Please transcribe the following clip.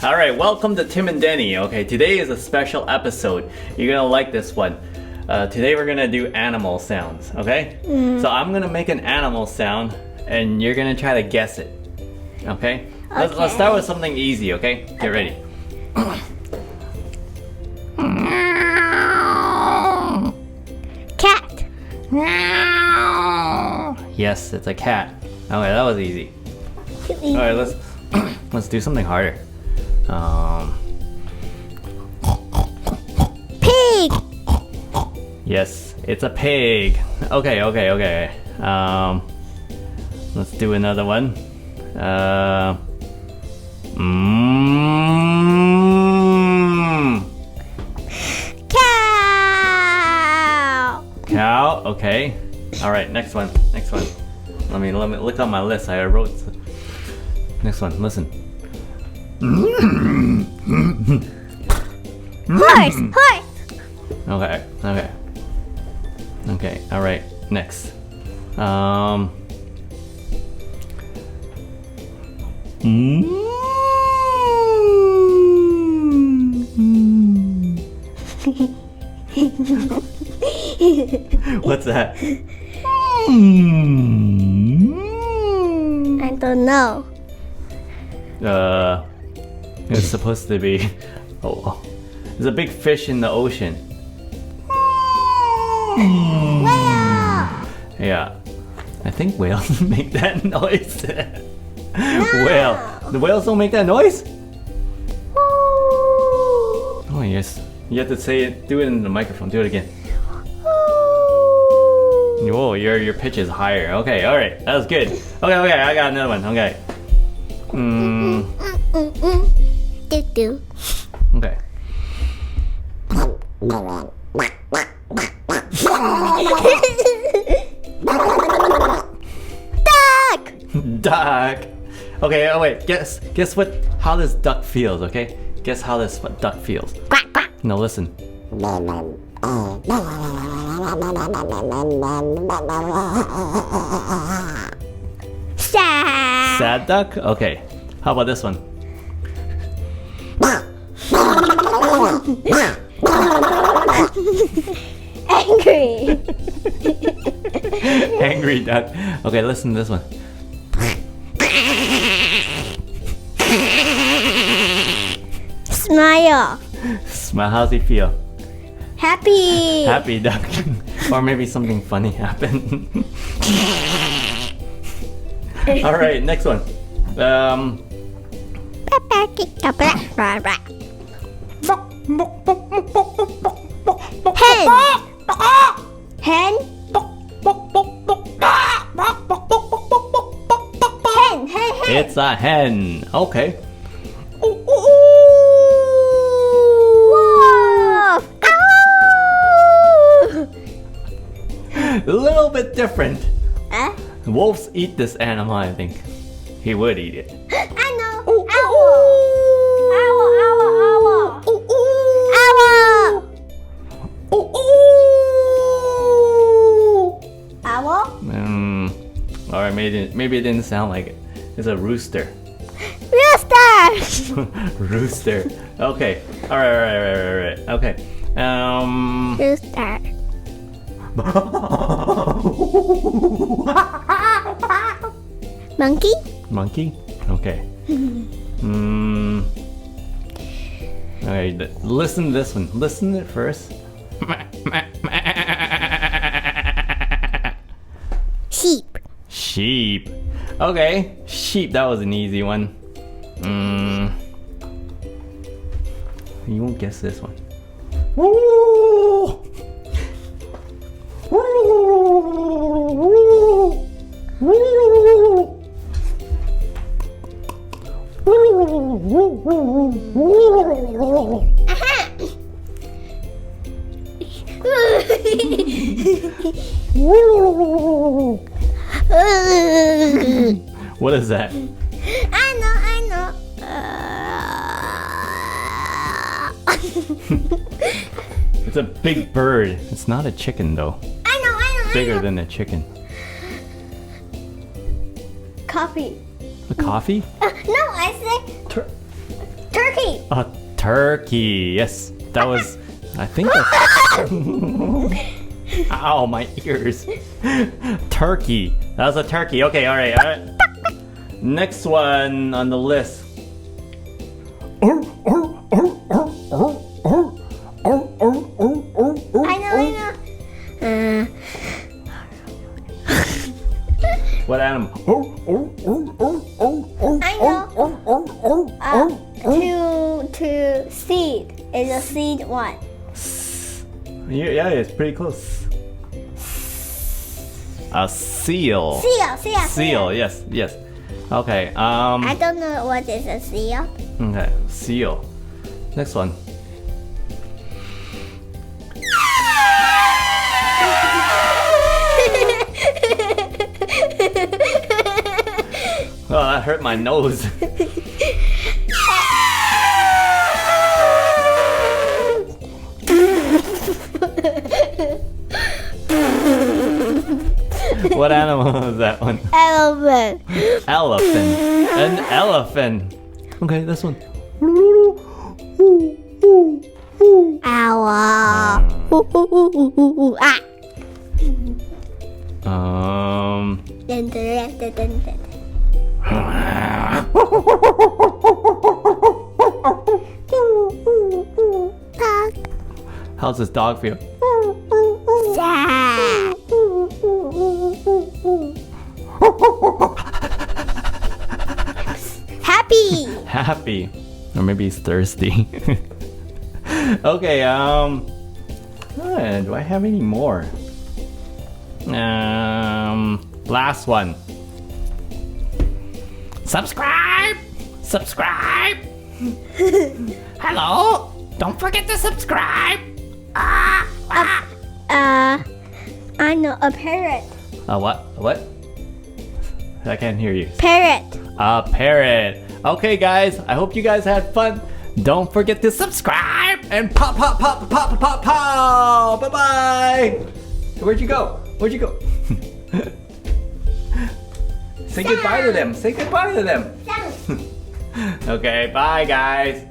Alright, welcome to Tim and Denny. Okay, today is a special episode. You're gonna like this one. Today we're gonna do animal sounds, okay? So I'm gonna make an animal sound and you're gonna try to guess it. Okay? Let's start with something easy, okay? Get ready. Cat. Yes, it's a cat. Okay, that was easy. Alright, let's do something harder. Pig. Yes, it's a pig. Okay. Let's do another one. Cow. Cow. Okay. All right. Next one. Let me look on my list. I wrote. Next one. Listen. Horse. Okay. All right. Next. What's that? I don't know. It's supposed to be. Oh, there's a big fish in the ocean. Whale. Yeah, I think whales make that noise. Whale. The whales don't make that noise? Oh yes. You have to say it. Do it in the microphone. Do it again. Whoa, your pitch is higher. Okay, all right. That was good. Okay. I got another one. Okay. Do. Okay. Duck. Duck. Okay. Oh wait. Guess how this duck feels. Okay. Guess how this duck feels. Quack quack. No, listen. Sad. Sad duck. Okay. How about this one? Angry. Angry duck. Okay, listen to this one. Smile. Smile. How's he feel? Happy. Happy duck. Or maybe something funny happened. All right, next one. Hen. Hen. Hen. It's a hen. Okay. Wolf. A little bit different. Huh? Wolves eat this animal, I think. He would eat it. I know. Owl. Alright, maybe it didn't sound like it. It's a rooster. Rooster. Rooster. Okay. Alright. Okay. Rooster. Monkey. Monkey? Okay. Alright, listen to this one. Listen to it first. Sheep. Sheep. Okay, sheep, that was an easy one. You won't guess this one. What is that? I know. It's a big bird. It's not a chicken though. I know. Bigger than a chicken. Coffee. A coffee? No, I say turkey. A turkey. Yes, that was. I think that's. Ow, my ears. Turkey. That was a turkey. Okay, all right, all right. Next one on the list. I know. What animal? I know. To seed is a seed one. Yeah, it's pretty close. A seal. Seal. Yes, yes. Okay. I don't know what is a seal. Okay. Seal. Next one. Oh, that hurt my nose. What animal is that one? Elephant. Elephant. An elephant. Okay, this one. Owl. Dun, dun, dun, dun, dun. Dog. How's this dog feel? Sad. Happy. Happy. Or maybe he's thirsty. Okay, do I have any more? Last one. Subscribe! Subscribe! Hello! Don't forget to subscribe! I know a parrot. What? What? I can't hear you. Parrot. A parrot. Okay, guys, I hope you guys had fun. Don't forget to subscribe and pop, pop, pop, pop, pop, pop. Bye bye. Where'd you go? Where'd you go? Say goodbye to them. Say goodbye to them. Okay, bye, guys.